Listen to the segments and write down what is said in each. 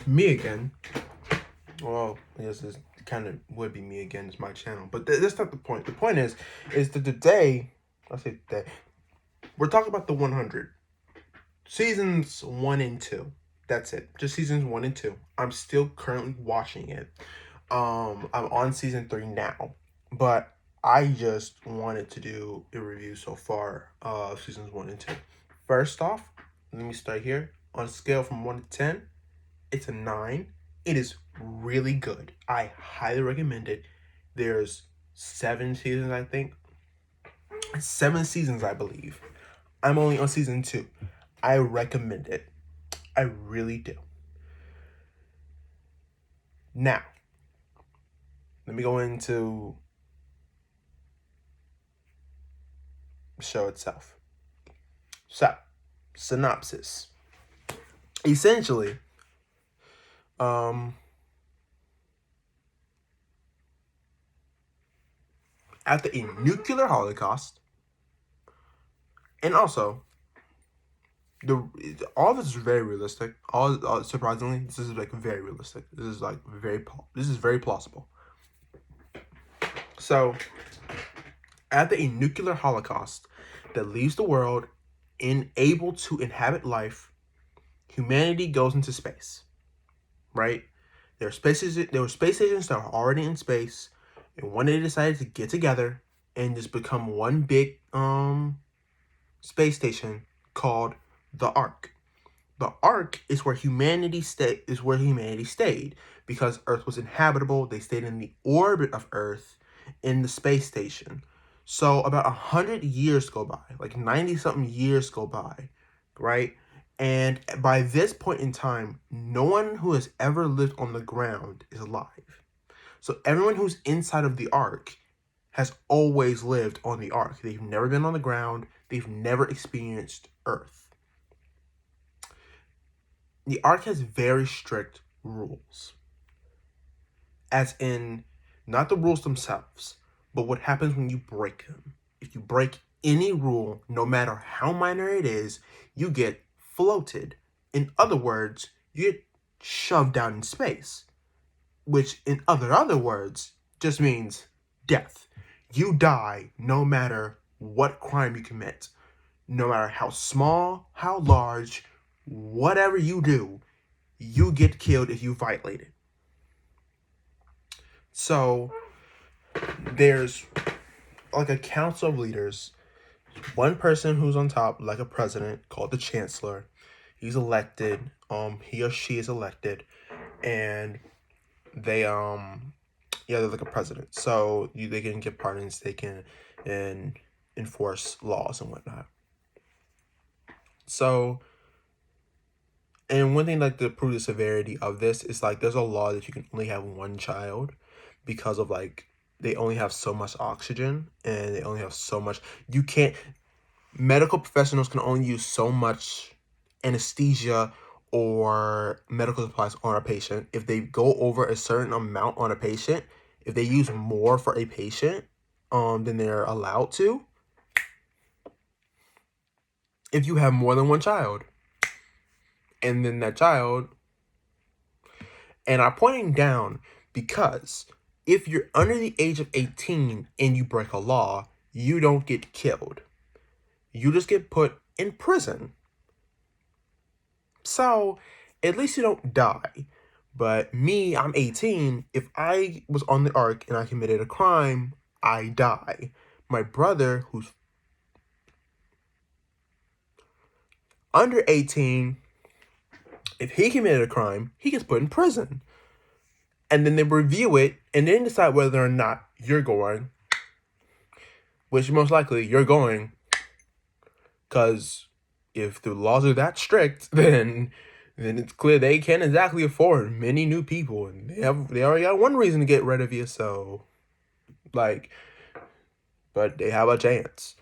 me again. Well, I guess this kind of would be me again. It's my channel, but that's not the point. The point is that today, we're talking about the 100 seasons 1 and 2. That's it. Just seasons 1 and 2. I'm still currently watching it. I'm on season 3 now, but I just wanted to do a review so far of seasons 1 and 2. First off, let me start here. On a scale from 1 to 10, it's a 9. It is really good. I highly recommend it. There's 7 seasons, I think. 7 seasons, I believe. I'm only on season 2. I recommend it. I really do. Now, let me go into the show itself. So, synopsis. Essentially, after a nuclear holocaust, and also, all of this is very realistic. All surprisingly, this is like very realistic. This is like very plausible. So, after a nuclear holocaust that leaves the world unable to inhabit life, humanity goes into space. Right? There were space stations that were already in space, and one day they decided to get together and just become one big space station called the Ark. The Ark is where humanity stayed because Earth was inhabitable. They stayed in the orbit of Earth in the space station. So about 100 years go by, like 90-something years go by, right? And by this point in time, no one who has ever lived on the ground is alive. So everyone who's inside of the Ark has always lived on the Ark. They've never been on the ground. They've never experienced Earth. The Ark has very strict rules. As in, not the rules themselves, but what happens when you break them. If you break any rule, no matter how minor it is, you get floated. In other words, you get shoved down in space, which in other words just means death. You die no matter what crime you commit, no matter how small, how large, whatever you do, you get killed if you violate it. So there's like a council of leaders, one person who's on top, like a president, called the chancellor. He's elected. He or she is elected, and they they're like a president. So they can give pardons, they can enforce laws and whatnot. So, and one thing like to prove the severity of this is like there's a law that you can only have one child because of like they only have so much oxygen and they only have so much. You can't. Medical professionals can only use so much anesthesia or medical supplies on a patient. If they go over a certain amount on a patient, if they use more for a patient than they're allowed to, if you have more than one child, and then that child, and I'm pointing down because if you're under the age of 18 and you break a law, you don't get killed. You just get put in prison. So, at least you don't die. But me, I'm 18. If I was on the Ark and I committed a crime, I die. My brother, who's under 18, if he committed a crime, he gets put in prison. And then they review it and then decide whether or not you're going. Which most likely you're going. Because if the laws are that strict, then it's clear they can't exactly afford many new people, and they already got one reason to get rid of you. So, like, but they have a chance.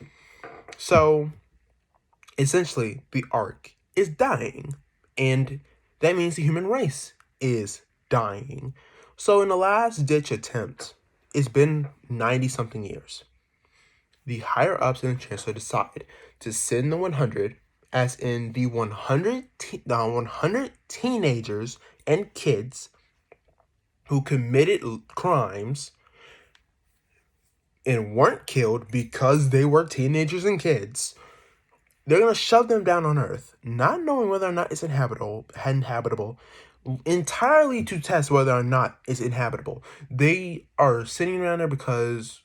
So, essentially, the Ark is dying, and that means the human race is dying. So, in the last ditch attempt, it's been 90-something years. The higher ups in the chancellor decide to send the 100 as in the 100 teenagers and kids who committed crimes and weren't killed because they were teenagers and kids. They're going to shove them down on Earth, not knowing whether or not it's inhabitable, entirely to test whether or not it's inhabitable. They are sitting around there because,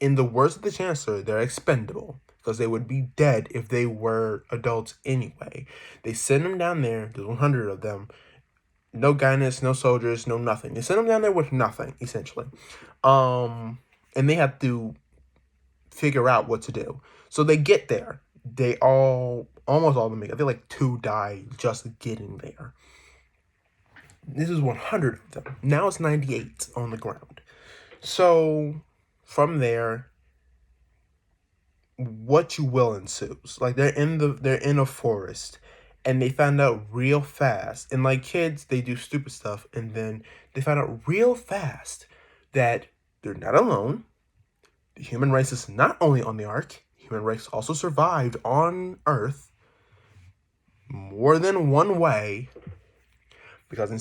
in the words of the Chancellor, they're expendable, because they would be dead if they were adults anyway. They send them down there, there's 100 of them, no guidance, no soldiers, no nothing. They send them down there with nothing, essentially. And they have to figure out what to do. So they get there. Almost all of them make it. I think like 2 die just getting there. This is 100 of them. Now it's 98 on the ground. So from there, what you will ensues. Like they're in a forest, and they found out real fast. And like kids, they do stupid stuff, and then they found out real fast that they're not alone. The human race is not only on the Ark. Human race also survived on Earth more than one way, because in